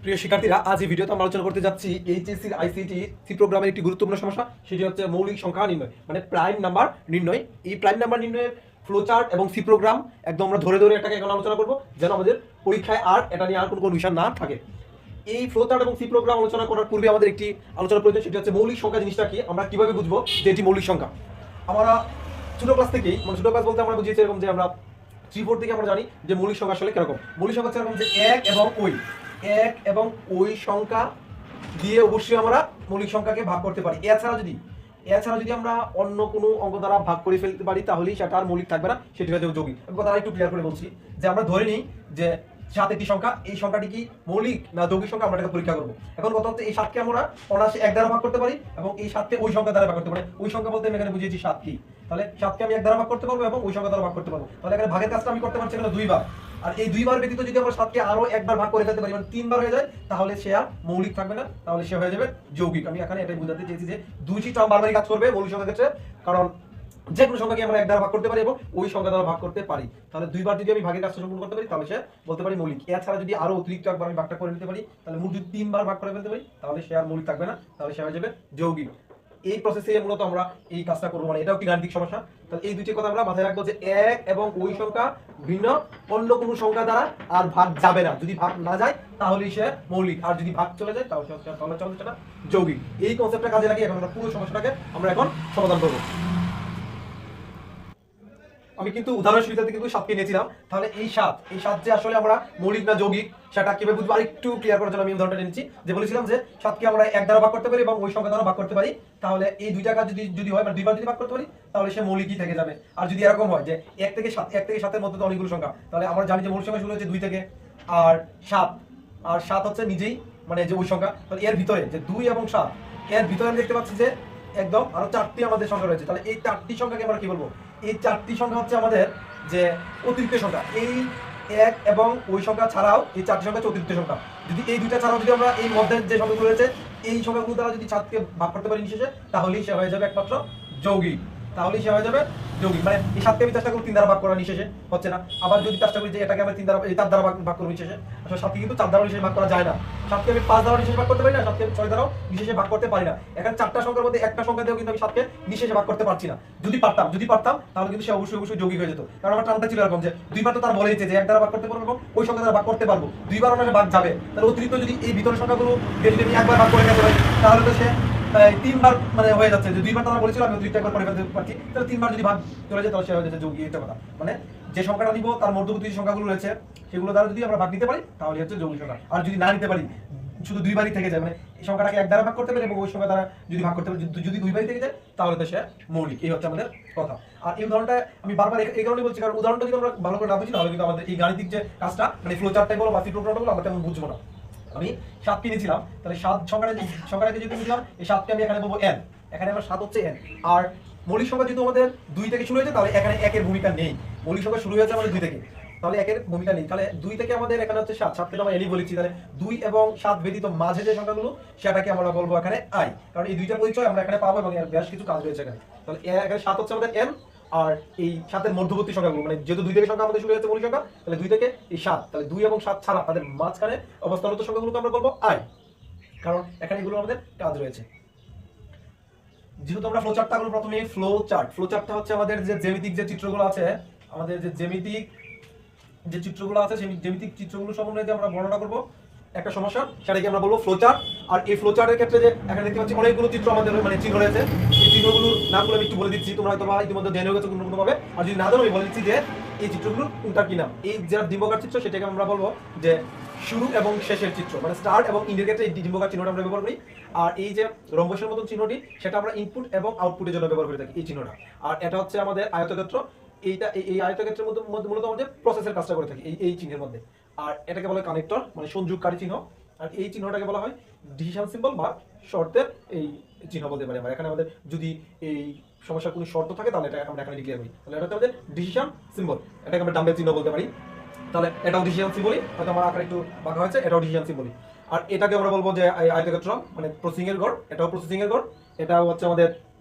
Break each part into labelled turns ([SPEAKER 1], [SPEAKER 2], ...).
[SPEAKER 1] প্রিয় শিক্ষার্থীরা, আজ এই ভিডিওতে আমরা আলোচনা করতে যাচ্ছি এইচএসসির আইসিটি সি প্রোগ্রামের একটি গুরুত্বপূর্ণ সমস্যা। সেটি হচ্ছে মৌলিক সংখ্যা নির্ণয়, মানে প্রাইম নাম্বার নির্ণয়। এই প্রাইম নাম্বার নির্ণয়ের ফ্লোচার্ট এবং সি প্রোগ্রাম একদম আমরা ধরে ধরে এটাকে এখন আলোচনা করব, যেন আমাদের পরীক্ষায় আর এটা নিয়ে আর কোনো কনফিউশন না থাকে। এই ফ্লোচার্ট এবং সি প্রোগ্রাম আলোচনা করার পূর্বে আমাদের একটি আলোচনা প্রয়োজন, সেটি হচ্ছে মৌলিক সংখ্যা জিনিসটা কি, আমরা কিভাবে বুঝবো যে এটি মৌলিক সংখ্যা। আমরা ছোট ক্লাস থেকেই, মানে ছোট ক্লাস বলতে আমরা বুঝিয়েছি এরকম যে আমরা 3-4 থেকে আমরা জানি যে মৌলিক সংখ্যা আসলে কিরকম। মৌলিক সংখ্যা হচ্ছে এরকম যে এক এবং ওই সংখ্যা দিয়ে অবশ্যই আমরা মৌলিক সংখ্যাকে ভাগ করতে পারি। এছাড়া যদি আমরা অন্য কোনো অঙ্ক দ্বারা ভাগ করে ফেলতে পারি, তাহলেই সেটা আর মৌলিক থাকবে না, সেটি হচ্ছে যৌগিক। আমি কথা একটু ক্লিয়ার করে বলছি যে আমরা ধরে নিই যে 7 একটি সংখ্যা, এই সংখ্যাটি কি মৌলিক না যৌগিক সংখ্যা, আমরা এটাকে পরীক্ষা করবো। এখন কথা হচ্ছে এই 7কে আমরা অনায়াসে 1 দ্বারা ভাগ করতে পারি এবং এই 7কে ওই সংখ্যা দ্বারা ভাগ করতে পারি। ওই সংখ্যা বলতে আমি এখানে বুঝিয়েছি 7 কি, তাহলে 7কে আমি 1 দ্বারা ভাগ করতে পারবো এবং ওই সংখ্যা দ্বারা ভাগ করতে পারবো। তাহলে এখানে ভাগের কাজটা আমি করতে পারছি এখানে 2 বার। আর এই 2 বার ব্যতীত যদি আমরা 7কে আরো 1 বার ভাগ করে ফেলতে পারি, মানে 3 বার হয়ে যায়, তাহলে সে আর মৌলিক থাকবে না, তাহলে সে হয়ে যাবে যৌগিক। আমি এখানে এটাই বোঝাতে চেয়েছি যে দুইটি টার্ম বারবারই কাজ করবে মৌলিক সংখ্যার ক্ষেত্রে, কারণ যে কোনো সংখ্যাকে আমরা 1 দ্বারা ভাগ করতে পারি এবং ওই সংখ্যা দ্বারা ভাগ করতে পারি। তাহলে 2 বার যদি আমি ভাগের কাজটা সম্পূর্ণ করতে পারি, তাহলে সে বলতে পারি মৌলিক। এছাড়া যদি আরো অতিরিক্ত একবার আমি ভাগটা করে নিতে পারি, তাহলে মোট যদি 3 বার ভাগ করে ফেলতে পারি, তাহলে সে আর মৌলিক থাকবে না, তাহলে সে হয়ে যাবে যৌগিক। এই প্রসেসে মূলত আমরা এই কাজটা করবো, মানে এটাও একটি গাণিতিক সমস্যা। তাহলে এই দুইটি কথা আমরা মাথায় রাখবো যে এক এবং ওই সংখ্যা ভিন্ন অন্য কোনো সংখ্যা দ্বারা আর ভাগ যাবে না। যদি ভাগ না যায় তাহলেই সে মৌলিক, আর যদি ভাগ চলে যায় তাহলে চলে সেটা যৌগিক। এই কনসেপ্টটা কাজে লাগিয়ে এখন আমরা পুরো সমস্যাটাকে আমরা এখন সমাধান করবো। আমি কিন্তু উদাহরণ সুবিধাতে কিন্তু 7কে নিয়েছিলাম। তাহলে এই 7 যে আসলে আমরা মৌলিক না যৌগিক সেটা কিভাবে বুঝবো, আরেকটু ক্লিয়ার করার জন্য আমি উদাহরণটা নিচ্ছি। যে বলেছিলাম যে 7কে আমরা 1 দ্বারা ভাগ করতে পারি এবং ওই সংখ্যা দ্বারা ভাগ করতে পারি, তাহলে এই দুইটা কাজ যদি হয়, মানে 2 বার যদি ভাগ করতে পারি, তাহলে সে মৌলিকই থেকে যাবে। আর যদি এরকম হয় যে 1 থেকে 7 এর মধ্যে তো অনেকগুলো সংখ্যা, তাহলে আমরা জানি যে মৌলিক সংখ্যা শুরু হচ্ছে 2 থেকে, আর 7 হচ্ছে নিজেই মানে যে ওই সংখ্যা। তাহলে এর ভিতরে যে 2 এবং 7 এর ভিতরে আমি দেখতে পাচ্ছি যে একদম আরো 4টি আমাদের সংখ্যা রয়েছে। তাহলে এই 4টি সংখ্যাকে আমরা কি বলবো, এই 4টি সংখ্যা হচ্ছে আমাদের যে অতিরিক্ত সংখ্যা। এই 1 এবং ওই সংখ্যা ছাড়াও এই 4টি সংখ্যা হচ্ছে অতিরিক্ত সংখ্যা। যদি এই দুইটা ছাড়াও যদি আমরা এই মধ্যে যে সংখ্যাগুলো রয়েছে এই সংখ্যাগুলো দ্বারা যদি 7কে ভাগ করতে পারি নিঃশেষে, তাহলেই সে হয়ে যাবে একমাত্র যৌগিক। মানে এই 7কে আমি চেষ্টা করি 3 দ্বারা ভাগ করা, নিঃশেষে হচ্ছে না। আবার যদি চেষ্টা করি যে এটাকে আমরা 3 দ্বারা, এই 4 দ্বারা ভাগ করবো নিঃশেষে, আসলে 7কে কিন্তু 4 দ্বারা নিঃশেষে ভাগ করা যায় না। 7কে আমি 5 দ্বারা নিঃশেষে ভাগ করতে পারি না, 7কে আমি 6 দ্বারাও নিঃশেষে ভাগ করতে পারি না। এখানে 4টা সংখ্যার মধ্যে একটা সংখ্যা দিয়েও কিন্তু আমি 7কে নিঃশেষে ভাগ করতে পারছি না। যদি পারতাম তাহলে কিন্তু সে অবশ্যই যৌগিক হয়ে যেত। কারণ আমার টার্মটা ছিল এরকম যে 2 বার তো তার বলেছে যে 1 দ্বারা ভাগ করতে পারবো এবং ওই সংখ্যা দ্বারা ভাগ করতে পারবো, 2 বার ওনার ভাগ যাবে। তাহলে অতিরিক্ত যদি এই ভিতরের সংখ্যাগুলো যদি আমি 1 বার ভাগ করে নিতে পারি, তাহলে তো সে 3 বার মানে হয়ে যাচ্ছে। যে 2 বার তারা বলেছিল আমি অতিরিক্ত একবার করে ফেলতে পারছি, তাহলে 3 বার যদি ভাগ চলে যায় তাহলে সে হয়ে যাচ্ছে যৌগিক। এটা কথা, মানে যে সংখ্যাটা নিব তার মধ্যবর্তী সংখ্যাগুলো রয়েছে সেগুলো দ্বারা যদি আমরা ভাগ নিতে পারি তাহলে হচ্ছে যৌগিক সংখ্যা। আর যদি না নিতে পারি, শুধু 2 বারই থেকে যায়, মানে এই সংখ্যাটাকে 1 দ্বারা ভাগ করতে পারি এবং ওই সংখ্যা দ্বারা যদি ভাগ করতে পারি, যদি 2 বারই থেকে যায়, তাহলে তো সে মৌলিক। এই হচ্ছে আমাদের কথা। আর এই উদাহরণটা আমি বারবার এই কারণে বলছি, কারণ উদাহরণটা যদি আমরা ভালো করে না বুঝি, তাহলে কিন্তু আমাদের এই গাণিতিক যে কাজটা, মানে ফ্লো চার্টটাই বলো বা সি প্রোগ্রামটা বলো, আমরা তেমন বুঝবো না। আমি 7 কিনেছিলাম, তাহলে 7 সংখ্যাটাকে যদি নিলাম, এই 7কে আমি এখানে বলবো n, এখানে আমার 7 হচ্ছে n। আর মৌলিক সংখ্যা যেহেতু আমাদের 2 থেকে শুরু হয়েছে, তাহলে এখানে 1 এর ভূমিকা নেই। মৌলিক সংখ্যা শুরু হয়েছে আমাদের 2 থেকে, তাহলে 1 এর ভূমিকা নেই। তাহলে 2 থেকে আমাদের এখানে হচ্ছে 7 থেকে আমরা nই বলেছি। তাহলে 2 এবং 7 ব্যতীত মাঝে যে সংখ্যাগুলো সেটাকে আমরা বলবো এখানে i, কারণ এই দুইটা পরিচয় আমরা এখানে পাবো এবং এর বেশ কিছু কাজ রয়েছে এখানে। তাহলে এখানে 7 হচ্ছে আমাদের n, আর এই 7 এর মধ্যবর্তী সংখ্যাগুলো, মানে যেহেতু 2 থেকে সংখ্যা আমাদের শুরু হয়েছে মৌলিক সংখ্যা, তাহলে 2 থেকে এই 7, তাহলে 2 এবং 7 ছাড়া তাদের মাঝখানে অবস্থানরত সংখ্যাগুলোকে আমরা বলবো i, কারণ এখানে এগুলো আমাদের কাজ রয়েছে। যেহেতু আমরা ফ্লো চার্টটা করব, প্রথমে ফ্লো চার্টটা হচ্ছে আমাদের যে জ্যামিতিক যে চিত্রগুলো আছে, আমাদের যে জ্যামিতিক যে চিত্রগুলো আছে সেই জ্যামিতিক চিত্রগুলো সম্বন্ধে আমরা বর্ণনা করব একটা সমস্যা, সেটাকে আমরা বলবো ফ্লো চার্ট। আর এই ফ্লো চার্টের ক্ষেত্রে যে এখানে দেখতে পাচ্ছি অনেকগুলো চিত্র আমাদের মানে চিহ্ন রয়েছে, এই চিহ্নগুলোর নামগুলো আমি একটু বলে দিচ্ছি, তোমরা হয়তো বা ইতিমধ্যে জেনে গেছো কোনো ভাবে। আর যদি না জানো আমি বলে দিচ্ছি যে এই চিত্রগুলোর কোনটার কি নাম। এই যেটা ডিম্বকার চিত্র সেটাকে আমরা বলবো যে শুরু এবং শেষের চিত্র, মানে স্টার্ট এবং ইন্ডের ক্ষেত্রে এই ডিম্বকার চিহ্নটা আমরা ব্যবহার করি। আর এই যে রম্বসের মতন চিহ্নটি, সেটা আমরা ইনপুট এবং আউটপুটের জন্য ব্যবহার করে থাকি এই চিহ্নটা। আর এটা হচ্ছে আমাদের আয়তক্ষেত্র, এই আয়তক্ষেত্রের মধ্যে মূলত আমাদের প্রসেসের কাজটা করে থাকি এই চিহ্নের মধ্যে। আর এটাকে বলা হয় কানেক্টর, মানে সংযোগকারী চিহ্ন। আর এই চিহ্নটাকে বলা হয় ডিসিশন সিম্বল বা শর্তের এই চিহ্ন বলতে পারি আমরা। এখানে আমাদের যদি এই সমস্যার কোনো শর্ত থাকে তাহলে এটা আমরা এখানে ডিক্লেয়ার করি, তাহলে এটা হচ্ছে আমাদের ডিসিশন সিম্বল। এটাকে আমরা ডাম্বেল চিহ্ন বলতে পারি। তাহলে এটাও ডিসিশন সিম্বলই, হয়তো আমার আকার একটু বাঁকা হয়েছে, এটাও ডিসিশন সিম্বলই। আর এটাকে আমরা বলবো যে আয়তক্ষেত্র, মানে প্রসেসিং এর গড়, এটাও প্রসেসিং এর গড়। এটাও হচ্ছে আমাদের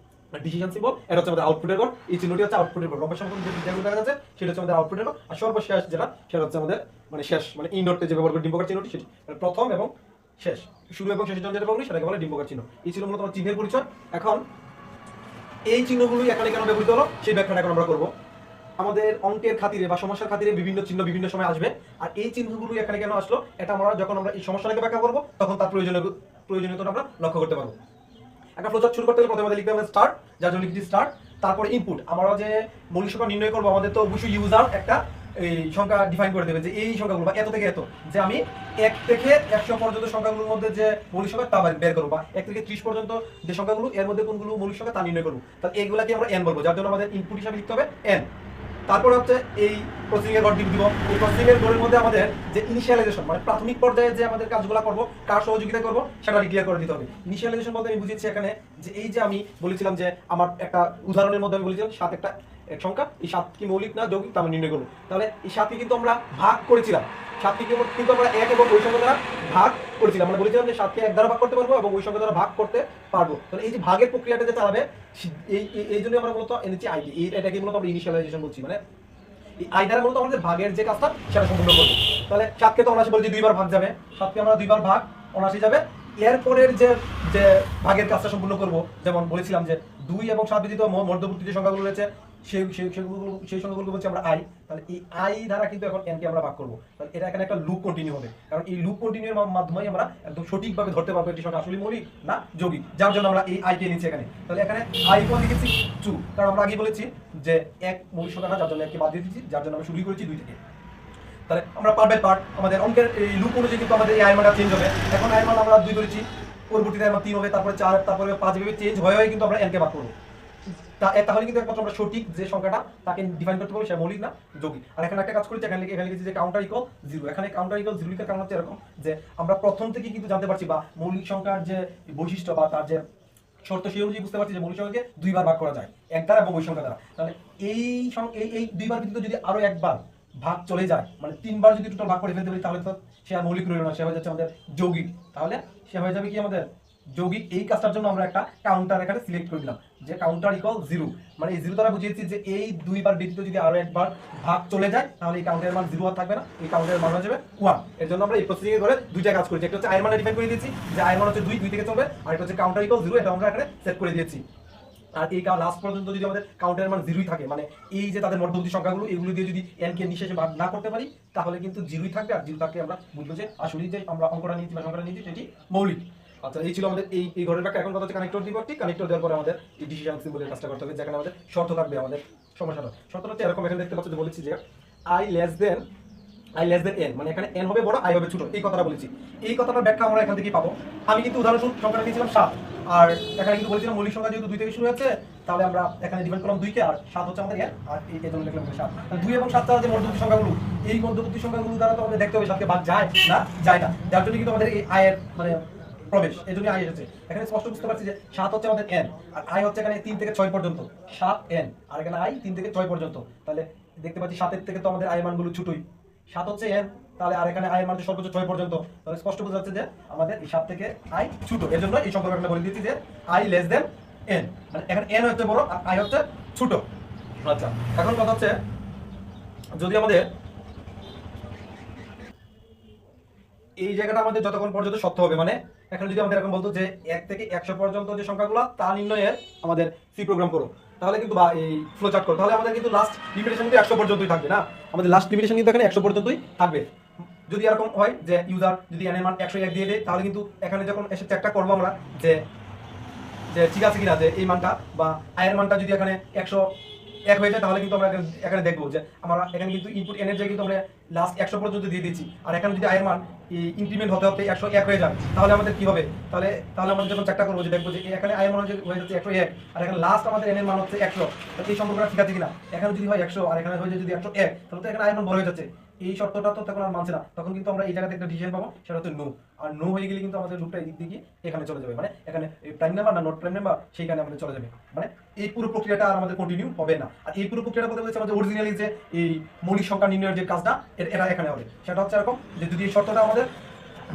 [SPEAKER 1] ডিসিশন সিম্বল, এটা হচ্ছে আমাদের আউটপুটের গড়। এই চিহ্নটি হচ্ছে আউটপুটের গড়। রম্বের সংখ্যা যেগুলো দেখা যাচ্ছে সেটা হচ্ছে আমাদের আউটপুটের গড়। আর সর্বশেষ যেটা, সেটা হচ্ছে আমাদের মানে শেষ, মানে ইনডটে যে ব্যবহার করি ডিম্বকার চিহ্নটি, সেটি মানে প্রথম এবং শেষ। শুরু এবং শেষের জন্য যেটা পাবো সেটাকে বলে ডিম প্রকার চিহ্ন। এই ছিল মূলত আমার চিহ্নের পরিচয়। এখন এই চিহ্নগুলোই এখানে কেন ব্যবহৃত হলো সেই ব্যাখ্যাটা এখন আমরা করবো। আমাদের অঙ্কের খাতিরে বা সমস্যার খাতিরে বিভিন্ন চিহ্ন বিভিন্ন সময় আসবে, আর এই চিহ্নগুলো এখানে কেন আসলো এটা আমরা যখন আমরা এই সমস্যাটাকে ব্যাখ্যা করবো তখন তার প্রয়োজনীয়তা আমরা লক্ষ্য করতে পারবো। একটা ফ্লোচার্ট শুরু করতে গেলে প্রথমে আমাদের লিখতে হবে স্টার্ট, যার জন্য লিখছি স্টার্ট। তারপরে ইনপুট, আমরা যে মৌলিক সংখ্যা নির্ণয় করবো আমাদের তো অবশ্যই ইউজার একটা এই সংখ্যা ডিফাইন করে দেবে যে এই সংখ্যাগুলো বা এত থেকে এত, যে আমি 1 থেকে 100 পর্যন্ত সংখ্যাগুলোর মধ্যে যে মৌলিক সংখ্যা তা বের করবো, বা 1 থেকে 30 পর্যন্ত যে সংখ্যাগুলো এর মধ্যে কোনগুলো মৌলিক সংখ্যা তা নির্ণয় করবো। তাহলে এইগুলাকে আমরা n বলবো, যার জন্য আমাদের ইনপুট হিসাবে লিখতে হবে n। তারপরে হচ্ছে এই প্রসেসিং এর ঘর দিব। এই প্রসেসিং এর ঘরের মধ্যে আমাদের যে ইনিশিয়ালাইজেশন মানে প্রাথমিক পর্যায়ে যে আমাদের কাজগুলো করব, কার সহযোগিতা করব সেটা ক্লিয়ার করে দিতে হবে। ইনিশিয়ালাইজেশন বলতে আমি বুঝিয়েছি এখানে যে এই যে আমি বলেছিলাম যে আমার একটা উদাহরণের মধ্যে আমি বলেছিলাম 7 একটা এক সংখ্যা, এই 7 কি মৌলিক না যৌগিক তা আমি নির্ণয় করব। তাহলে এই 7 কে কিন্তু আমরা ভাগ করেছিলাম, 7 কে কিন্তু আমরা 1 এবং ওই সংখ্যা দ্বারা ভাগ করেছিলাম। আমরা বলেছিলাম যে 7 কে 1 দ্বারা ভাগ করতে পারবো এবং ওই সংখ্যা দ্বারা ভাগ করতে পারবো। তাহলে এই যে ভাগের প্রক্রিয়াটা যে চালাবে এই জন্য আমরা মূলত এনেছি আইডি, এটাকে মূলত আমরা ইনিশিয়ালাইজেশন বলছি। মানে এই আই দ্বারা মূলত আমাদের ভাগের যে কাজটা সেটা সম্পূর্ণ করবো। তাহলে 7 কে তো অনায়াসে বলছি 2 বার ভাগ যাবে, 7 কে আমরা 2 বার ভাগ অনায়াসে যাবে। এরপরের যে যে ভাগের কাজটা সম্পূর্ণ করব, যেমন বলেছিলাম যে 2 এবং 7 ব্যতীত মধ্যবর্তী যে সংখ্যাগুলো রয়েছে সেই সংখ্যাগুলো বলছি আমরা আই। তাহলে এই আই দ্বারা কিন্তু এখন n কে আমরা ভাগ করব। তাহলে এটা এখানে একটা লুপ কন্টিনিউ হবে, কারণ এই লুপ কন্টিনিউর মাধ্যমে আমরা একদম সঠিকভাবে ধরতে পারবো এটি সংখ্যা আসলে মৌলিক না যৌগিক, যার জন্য আমরা এই আই কে নিচ্ছি এখানে। তাহলে এখানে আই কোন লিখেছি 2, কারণ আমরা আগে বলেছি যে এক মৌলিক সংখ্যা না, যার জন্য একে বাদ দিয়ে দিচ্ছি, যার জন্য আমরা শুরু করেছি 2 থেকে। তাহলে আমরা পার্ট বাই পার্ট আমাদের অঙ্কের এই লুপ অনুযায়ী কিন্তু আমাদের এই আই মানটা চেঞ্জ হবে। এখন আই মান আমরা 2 ধরেছি, পরবর্তীতে আই মান 3 হবে, তারপরে 4, তারপরে 5 এভাবে চেঞ্জ হয়ে কিন্তু আমরা n কে ভাগ করব। তাহলে কিন্তু একমাত্র আমরা সঠিক যে সংখ্যাটা তাকে ডিফাইন করতে পারবো সেটা মৌলিক না যৌগিক। আর এখানে একটা কাজ করেছি, এখানে লিখেছি যে কাউন্টার ইকুয়াল 0। এখানে কাউন্টার ইকুয়াল 0 লিখার কারণ হচ্ছে এরকম যে আমরা প্রথম থেকে কিন্তু জানতে পারছি বা মৌলিক সংখ্যার যে বৈশিষ্ট্য বা তার যে শর্ত সেই অনুযায়ী বুঝতে পারছি যে মৌলিক সংখ্যাকে 2 বার ভাগ করা যায়, 1 দ্বারা এবং ওই সংখ্যা দ্বারা। তাহলে এই 2 বার ব্যতীত যদি আরো একবার ভাগ চলে যায়, মানে 3 বার যদি টোটাল ভাগ করে ফেলতে পারি, তাহলে তো সে আর মৌলিক রইল না, সে হয়ে যাচ্ছে আমাদের যৌগিক। তাহলে সে হয়ে যাবে কি আমাদের যৌগিক। এই কাজটার জন্য আমরা একটা কাউন্টার এখানে সিলেক্ট করে দিলাম যে কাউন্টার ইকুয়াল 0, মানে এই 0 দ্বারা বুঝিয়েছি যে এই 2 বার ব্যতীত যদি আরো একবার ভাগ চলে যায় তাহলে এই কাউন্টারের মান 0 আর থাকবে না, এই কাউন্টারের মান হয়ে যাবে 1। এর জন্য আমরা এই প্রসেসিং এর ধরে দুইটা কাজ করেছি, একটা হচ্ছে আই মানটা ডিফাইন করে দিয়েছি যে আই মান হচ্ছে 2 থেকে চলবে, আর একটা হচ্ছে কাউন্টার ইকুয়াল 0, এটা আমরা এখানে সেট করে দিয়েছি। আর এই লাস্ট পর্যন্ত যদি আমাদের কাউন্টারের মান 0ই থাকে, মানে এই যে তাদের মধ্যবর্তী সংখ্যাগুলো এগুলো দিয়ে যদি n কে নিঃশেষে ভাগ না করতে পারি তাহলে কিন্তু 0ই থাকবে, আর 0 থাকলে আমরা বুঝবো যে আসলে যে আমরা অঙ্কটা নিয়েছি বা সংখ্যাটা নিয়েছি সেটি মৌলিক। আচ্ছা, এই ছিল আমাদের এই ঘরের ব্যাখ্যা। এখন কথা হচ্ছে কানেক্টর দিব। ঠিক, কানেক্টর দেওয়ার পরে আমাদের এই ডিসিশন সিম্বলের কাজটা করতে হবে, যেখানে আমাদের শর্ত থাকবে। আমাদের সমস্যাটা শর্তটা হচ্ছে এরকম, এখানে দেখতে পাচ্ছ যে বলেছি যে i লেস দেন n, মানে এখানে n হবে বড়, i হবে ছোট, এই কথাটা বলেছি। এই কথাটার ব্যাখ্যা আমরা এখান থেকে পাবো। আমি কিন্তু উদাহরণস্বরূপ সংখ্যাটা নিয়েছিলাম 7, আর এখানে কিন্তু বলেছিলাম মৌলিক সংখ্যা যেহেতু 2 থেকে শুরু হচ্ছে, তাহলে আমরা এখানে ডিফাইন করলাম 2 কে, আর 7 হচ্ছে আমাদের n, আর এই জন্য লিখলাম 7। 2 এবং 7 দ্বারা যে মধ্যবর্তী সংখ্যাগুলো, এই মধ্যবর্তী সংখ্যাগুলো দ্বারা তো আমাদের দেখতে হবে 7 কে ভাগ যায় না যায় না, যার জন্য কিন্তু আমাদের এই i এর মানে প্রবেশ, এই জন্য i এসেছে। এখানে স্পষ্ট বুঝতে পারছি যে 7 হচ্ছে আমাদের n, আর i হচ্ছে এখানে 3 থেকে 6 পর্যন্ত, 7n, আর এখানে i 3 থেকে 6 পর্যন্ত। তাহলে দেখতে পাচ্ছি 7 এর থেকে তো আমাদের i মানগুলো ছোটই, 7 হচ্ছে n, তাহলে আর এখানে i এর মান সর্বোচ্চ 6 পর্যন্ত। তাহলে স্পষ্ট বোঝা যাচ্ছে যে আমাদের এই 7 থেকে i ছোট, এর জন্য এই সম্পর্কটা আমরা বলে দিয়েছি যে i লেস দেন n, মানে এখানে n হচ্ছে বড় আর i হচ্ছে ছোট। আচ্ছা, এখন কথা হচ্ছে যদি আমাদের এই জায়গাটা আমাদের যতক্ষণ পর্যন্ত সত্য হবে, মানে এখন যদি আমাদের এরকম বলতো যে 1 থেকে 100 পর্যন্ত যে সংখ্যাগুলো তা নির্ণয়ের আমাদের সি প্রোগ্রাম করো, তাহলে কিন্তু বা এই ফ্লো চার্ট করো, তাহলে আমাদের কিন্তু লাস্ট লিমিটেশন কিন্তু 100 পর্যন্তই থাকবে না, আমাদের লাস্ট লিমিটেশন কিন্তু এখানে 100 পর্যন্তই থাকবে। যদি এরকম হয় যে ইউজার যদি n এর মান 101 দিয়ে দেয়, তাহলে কিন্তু এখানে যখন এসে চেকটা করবো আমরা যে ঠিক আছে কিনা, যে এই মানটা বা i এর মানটা যদি এখানে 101 হয়ে যায়, তাহলে কিন্তু আমরা এখানে দেখবো যে আমরা এখানে কিন্তু ইনপুট n এর জায়গায় কিন্তু আমরা লাস্ট 100 পর্যন্ত দিয়ে দিচ্ছি, আর এখানে যদি i এর মান ইনক্রিমেন্ট হতে হতে 101 হয়ে যায়, তাহলে আমাদের কি হবে, তাহলে আমরা যখন চেকটা করবো যে দেখবো যে এখানে i এর মান হয়ে যাচ্ছে 101, আর এখানে লাস্ট আমাদের n এর মান হচ্ছে 100, তাহলে এই সম্পর্কটা ঠিক আছে কিনা। এখানে যদি হয় 100 আর এখানে হয়ে যায় যদি 101, তাহলে তো এখানে i এর মান বড় হয়ে যাচ্ছে, এই শর্তটা তো তখন আর মানছে না, তখন কিন্তু আমরা এই জায়গাতে একটা ডিসিশন পাবো, সেটা হচ্ছে নো। আর নো হয়ে গেলে কিন্তু আমাদের লুপটা এই দিক দিয়ে এখানে চলে যাবে, মানে এখানে প্রাইম নাম্বার না নট প্রাইম নাম্বার সেইখানে আমাদের চলে যাবে, মানে এই পুরো প্রক্রিয়াটা আর আমাদের কন্টিনিউ হবে না। আর এই পুরো প্রক্রিয়াটা বলতে বলছে আমাদের অরিজিনালি যে এই মৌলিক সংখ্যা নির্ণয়ের যে কাজটা এটা এখানে হবে, সেটা হচ্ছে এরকম যে যদি এই শর্তটা আমাদের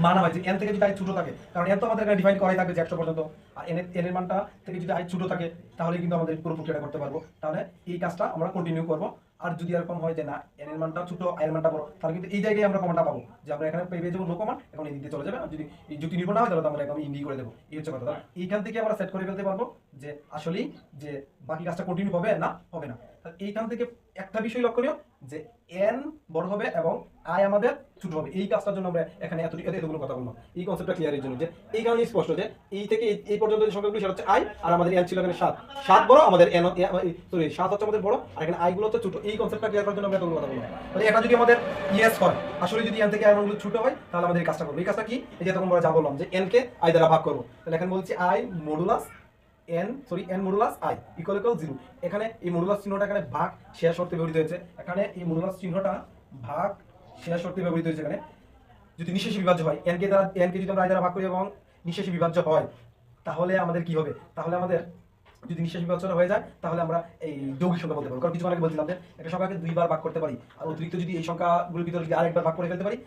[SPEAKER 1] মানা হয় যে n থেকে যদি i ছোট থাকে, কারণ n তো আমাদের এখানে ডিফাইন করাই থাকবে যে 100 পর্যন্ত, আর n এর মানটা থেকে যদি i ছোট থাকে তাহলে কিন্তু আমাদের পুরো প্রক্রিয়াটা করতে পারবো। তাহলে এই কাজটা আমরা কন্টিনিউ করব। আর যদি এরকম হয় যে না n এর মানটা ছোট i এর মানটা বড়, তাহলে কিন্তু এই জায়গায় আমরা কমানটা পাবো যে আমরা এখানে পেয়ে যাবো নো কমান, এখন এই দিক দিয়ে চলে যাবে। আর যদি এই যুক্তি নির্ভর না হয় তাহলে আমরা একদম ইন্ডি করে দেবো। এই হচ্ছে কথা। তাহলে এইখান থেকে আমরা সেট করে ফেলতে পারবো যে আসলেই যে বাকি কাজটা কন্টিনিউ হবে না হবে না। তাহলে এইখান থেকে একটা বিষয় লক্ষণীয় যে n বড় হবে এবং i আমাদের ছোট হবে। এই কাজটার জন্য আমরা এখানে এতগুলো কথা বললাম। এই কনসেপ্টটা ক্লিয়ারের জন্য যে এই কারণে স্পষ্ট যে এই থেকে এই পর্যন্ত যে সংখ্যাগুলো সেটা হচ্ছে i, আর আমাদের n ছিল এখানে 7 7 বড়, আমাদের n সরি 7 হচ্ছে আমাদের বড়, আর এখানে i গুলো হচ্ছে ছোট। এই কনসেপ্টটা ক্লিয়ার করার জন্য আমরা এতগুলো কথা বললাম। তাহলে এটা যদি আমাদের ইয়েস হয়, আসলে যদি n থেকে i মানগুলো ছোট হয়, তাহলে আমাদের এই কাজটা করব। এই কাজটা কি? এই যে তখন আমরা যা বললাম যে n কে i দ্বারা ভাগ করব। তাহলে এখানে বলছি i modulus n modulus i equal 0। এখানে এই মডুলাস চিহ্নটা এখানে ভাগ শেষ শর্তে ব্যবহৃত হয়েছে। এখানে এই মডুলাস চিহ্নটা ভাগ শেষ শর্তে ব্যবহৃত হয়েছে। এখানে যদি নিঃশেষী বিভাজ্য হয়, n কে যদি আমরা i দ্বারা ভাগ করি এবং নিঃশেষী বিভাজ্য হয়, তাহলে আমাদের কি হবে? তাহলে আমাদের যদি নিঃশেষী বিভাজ্য হয়ে যায় তাহলে আমরা এই যৌগিক সংখ্যা বলতে পারবো। কারণ কিছু আগে বলছিলাম যে একটা সংখ্যাকে দুইবার ভাগ করতে পারি, আর অতিরিক্ত যদি এই সংখ্যাগুলোর ভিতরে যদি আরেকবার ভাগ করে ফেলতে পারি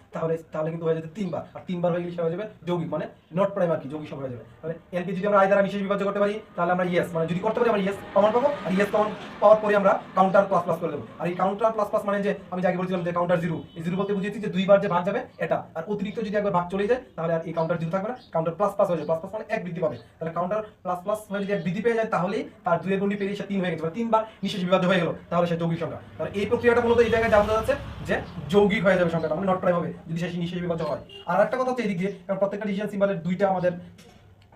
[SPEAKER 1] তাহলে কিন্তু হয়ে যেতে তিনবার, আর তিনবার হয়ে গেলে সেটা হয়ে যাবে যৌগিক, মানে নট প্রাইম আর কি, যৌগিক সংখ্যা হয়ে যাবে। তাহলে n কে যদি আমরা i দ্বারা নিঃশেষ বিভাজ্য করতে পারি তাহলে আমরা ইয়েস, মানে যদি করতে পারি আমরা ইয়েস কমন পাবো, আর ইয়েস কমন পাওয়ার পরে আমরা কাউন্টার প্লাস প্লাস করে দেবো। আর এই কাউন্টার প্লাস প্লাস মানে যে আমি যাকে বলছিলাম যে কাউন্টার 0, এই 0 বলতে বুঝিয়েছি যে দুইবার যে ভাগ যাবে এটা, আর অতিরিক্ত যদি একবার ভাগ চলে যায় তাহলে আর এই কাউন্টার 0 থাকবে না, কাউন্টার প্লাস প্লাস হয়ে যাবে। প্লাস প্লাস মানে এক বৃদ্ধি পাবে। তাহলে কাউন্টার প্লাস প্লাস হয়ে যদি এক বৃদ্ধি পেয়ে যায় তাহলে তার 2 এর গুণটি পেরিয়ে সে 3 হয়ে গেছে, তিনবার নিঃশেষ বিভাজ্য হয়ে গেল, তাহলে সে যৌগিক সংখ্যা। তাহলে এই প্রক্রিয়াটা মূলত এই জায়গায় জানা যাচ্ছে যে যৌগিক হয়ে যাবে সংখ্যাটা, মানে নট প্রাইম হবে যদি সে নিঃশেষ বিভাজ্য হয়। আর একটা কথা হচ্ছে এই দিক দিয়ে, কারণ প্রত্যেকটা ডিসিশন সিম্বলের দুইটা আমাদের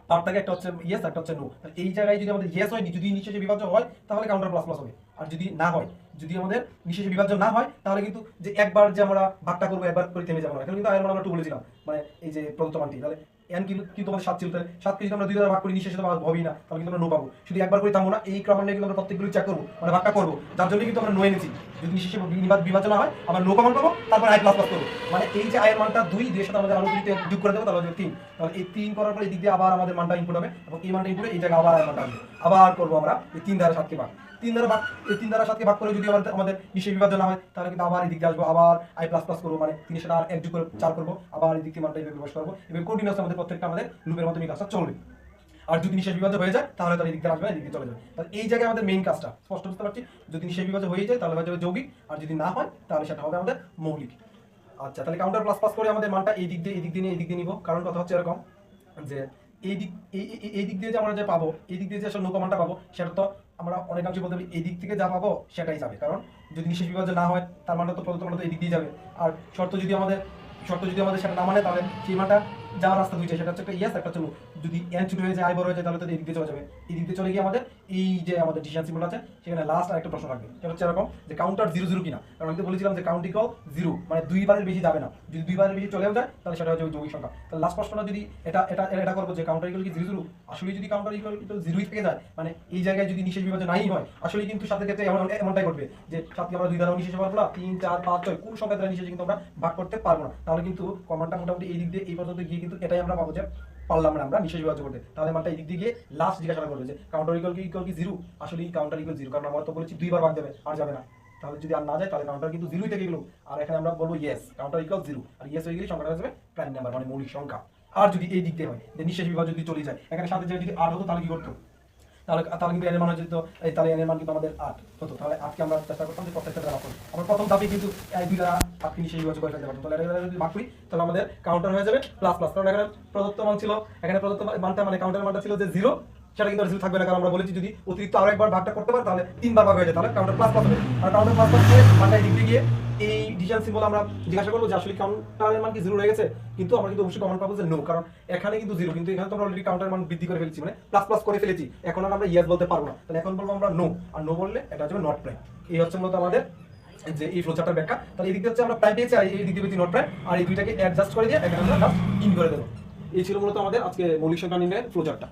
[SPEAKER 1] পার্ট থাকে, একটা হচ্ছে ইয়েস একটা হচ্ছে নো। এই জায়গায় যদি আমাদের ইয়েস হয়, যদি নিঃশেষে বিভাজ্য হয় তাহলে কাউন্টার প্লাস প্লাস হবে, আর যদি না হয়, যদি আমাদের নিঃশেষে বিভাজ্য না হয় তাহলে কিন্তু যে একবার যে আমরা ভাগটা করবো একবার করে থেমে যাবো না। এখানে কিন্তু আমরা একটু বলেছিলাম মানে এই যে প্রদত্ত মানটি, তাহলে n কিন্তু আমাদের 7 ছিল, তাহলে 7 কে যদি আমরা 2 দ্বারা ভাগ করি নিঃশেষে তো হবেই না, তাহলে কিন্তু আমরা নো পাবো। শুধু একবার করে থামবো না, এই ক্রমান্বয়ে কিন্তু আমরা প্রত্যেকগুলো চেক করবো, মানে ভাগটা করবো, যার জন্য কিন্তু আমরা নো এনেছি। যদি নিঃশেষে বিভাজ্য না হয় আবার নো কমন পাবো, তারপর i প্লাস প্লাস করবো, মানে এই যে i এর মানটা 2 এর সাথে আমাদের আরো 2 যোগ করে দেবো, তাহলে হবে 3। তাহলে এই 3 করার পর এই দিক দিয়ে আবার আমাদের মানটা ইনপুট হবে, এবং এই মানটা ইনপুটে এই জায়গায় আবার i মানটা আসবে। আবার করবো আমরা এই 3 দ্বারা 7 কে ভাগ, 3 দ্বারা 7 কে ভাগ করে যদি আমাদের নিঃশেষ বিভাজ্য না হয় তাহলে কিন্তু আবার এই দিক দিয়ে আসবো, আবার i প্লাস প্লাস করবো, মানে 3 এর সাথে আর 1 যোগ করে 4 করবো, আবার এই দিক দিয়ে মানটা এইভাবে প্রকাশ করবো, এবং কন্টিনিউয়াস আমাদের প্রত্যেকটা আমাদের লুপের মতো এই কাজটা চলবে। আর যদি নিঃশেষ বিভাজ্য হয়ে যায় তাহলে তার এই দিক দিয়ে আসবে, এই দিক দিয়ে চলে যাবে। তাহলে এই জায়গায় আমাদের মেইন কাজটা স্পষ্ট বুঝতে পারছি। যদি নিঃশেষ বিভাজ্য হয়ে যায় তাহলে হয়ে যাবে যৌগিক, আর যদি না হয় তাহলে সেটা হবে আমাদের মৌলিক। আচ্ছা, তাহলে কাউন্টার প্লাস প্লাস করে আমাদের মানটা এই দিক দিয়ে নিয়ে এই দিক দিয়ে নিব। কারণ কথা হচ্ছে এরকম যে এই দিক দিয়ে যে আমরা যে পাবো, এই দিক দিয়ে যে আসলে নৌকা মানটা পাবো, সেটা তো আমরা অনেকাংশে বলতে পারি এই দিক থেকে যা পাবো সেটাই যাবে। কারণ যদি নিঃশেষ বিভাজ্য না হয় তার মানটা তো প্রদত্ত মানটা এই দিক দিয়ে যাবে। আর শর্ত যদি আমাদের সেটা না মানে তাহলে সেই মানটা যাওয়ার রাস্তা দুইটা, সেটা হচ্ছে একটা ইয়েস একটা হচ্ছে নো। যদি n ছোট হয়ে যায় i বড় হয়ে যায় তাহলে তো এই দিক দিয়ে চলে যাবে। এই দিক দিয়ে চলে গিয়ে আমাদের এই যে আমাদের ডিসিশন সিম্বল আছে সেখানে লাস্ট আরেকটা প্রশ্ন থাকবে, সেটা হচ্ছে এরকম যে কাউন্টার 0 0 কিনা। কারণ আমি তো বলেছিলাম যে কাউন্ট ইকুয়াল 0, মানে দুইবারের বেশি যাবে না। যদি দুইবারের বেশি চলেও যায় তাহলে সেটা হচ্ছে যৌগিক সংখ্যা। তাহলে লাস্ট প্রশ্নটা যদি এটা করবো যে কাউন্টার ইকুয়াল কি 0 0, আসলে যদি কাউন্টার ইকুয়াল 0 থেকে যায়, মানে এই জায়গায় যদি নিঃশেষ বিভাজ্য নাই হয়, আসলে কিন্তু সাথে ক্ষেত্রে এমনটাই ঘটবে যে 7 কে আমরা 2 দ্বারা নিঃশেষ পারবো না, 3 4 5 6 কোন সংখ্যা দ্বারা নিঃশেষ কিন্তু আমরা ভাগ করতে পারবো না। তাহলে কিন্তু কমান্ডটা মোটামুটি এই দিক দিয়ে এই পর্যন্ত গিয়ে কিন্তু এটাই আমরা পাবো যে পারলাম না আমরা নিঃশেষ বিভাজ্য করতে। তাহলে মানটা এই দিক দিয়ে গিয়ে লাস্ট জিজ্ঞাসা করবে যে কাউন্টার ইকুয়াল কি 0, আসলে কাউন্টার ইকুয়াল 0, কারণ আমরা তো বলেছি দুইবার ভাগ যাবে আর যাবে না। তাহলে যদি আর না যায় তাহলে কাউন্টার কিন্তু 0ই থেকে গেল, আর এখানে আমরা বলবো ইয়েস কাউন্টার ইকুয়াল 0, আর ইয়েস হয়ে গেলে সংখ্যাটা হয়ে যাবে প্রাইম নাম্বার, মানে মৌলিক সংখ্যা। আর যদি এই দিক দিয়ে হয় যে নিঃশেষ বিভাজ্য যদি চলে যায়, এখানে সাথে যদি 8 হতো তাহলে কি করতো, তাহলে কিন্তু n এর মান হয়ে যেত, তাহলে n এর মান কিন্তু আমাদের 8 হতো। তাহলে 8 কে আমরা চেষ্টা করতাম যে প্রত্যেকটা দ্বারা ভাগ করব। আমরা প্রথম ধাপে কিন্তু এই 2 দ্বারা 8 কে নিঃশেষ বিভাজ্য করে ফেলতে পারতাম। তাহলে এটা যদি ভাগ করি তাহলে আমাদের কাউন্টার হয়ে যাবে প্লাস প্লাস, কারণ এখানে প্রদত্ত মান ছিল, এখানে প্রদত্ত মানটা মানে কাউন্টার মানটা ছিল যে 0, সেটা কিন্তু 0 থাকবে না, কারণ আমরা বলেছি যদি অতিরিক্ত আরো একবার ভাগটা করতে পারে তাহলে 3 বার ভাগ হয়ে যায়, তাহলে কাউন্টার প্লাস প্লাস হবে। আর কাউন্টার প্লাস প্লাস দিয়ে মানটা এই দিকে গিয়ে এই ডিসিশন সিম্বল আমরা জিজ্ঞাসা করবো যে আসলে কাউন্টারের মান কি 0 হয়ে গেছে, কিন্তু আমরা কিন্তু অবশ্যই কমন পাবো যে নো, কারণ এখানে কিন্তু 0, কিন্তু এখানে তো আমরা অলরেডি কাউন্টারের মান বৃদ্ধি করে ফেলেছি, মানে প্লাস প্লাস করে ফেলেছি, এখন আর আমরা ইয়েস বলতে পারবো না। তাহলে এখন বলবো আমরা নো, আর নো বললে এটা হচ্ছে নট প্রাইম। এই হচ্ছে মূলত আমাদের যে এই ফ্লোচার্টের ব্যাখ্যা। তাহলে এই দিক দিয়ে হচ্ছে আমরা প্রাইম পেয়েছি, আর এই দিক দিয়ে পেয়েছি নট প্রাইম, আর এই দুইটাকে অ্যাডজাস্ট করে দিয়ে এখানে আমরা ইন করে দেবো। এই ছিল মূলত আমাদের আজকে মৌলিক সংখ্যা নির্ণয়ের ফ্লোচার্টটা।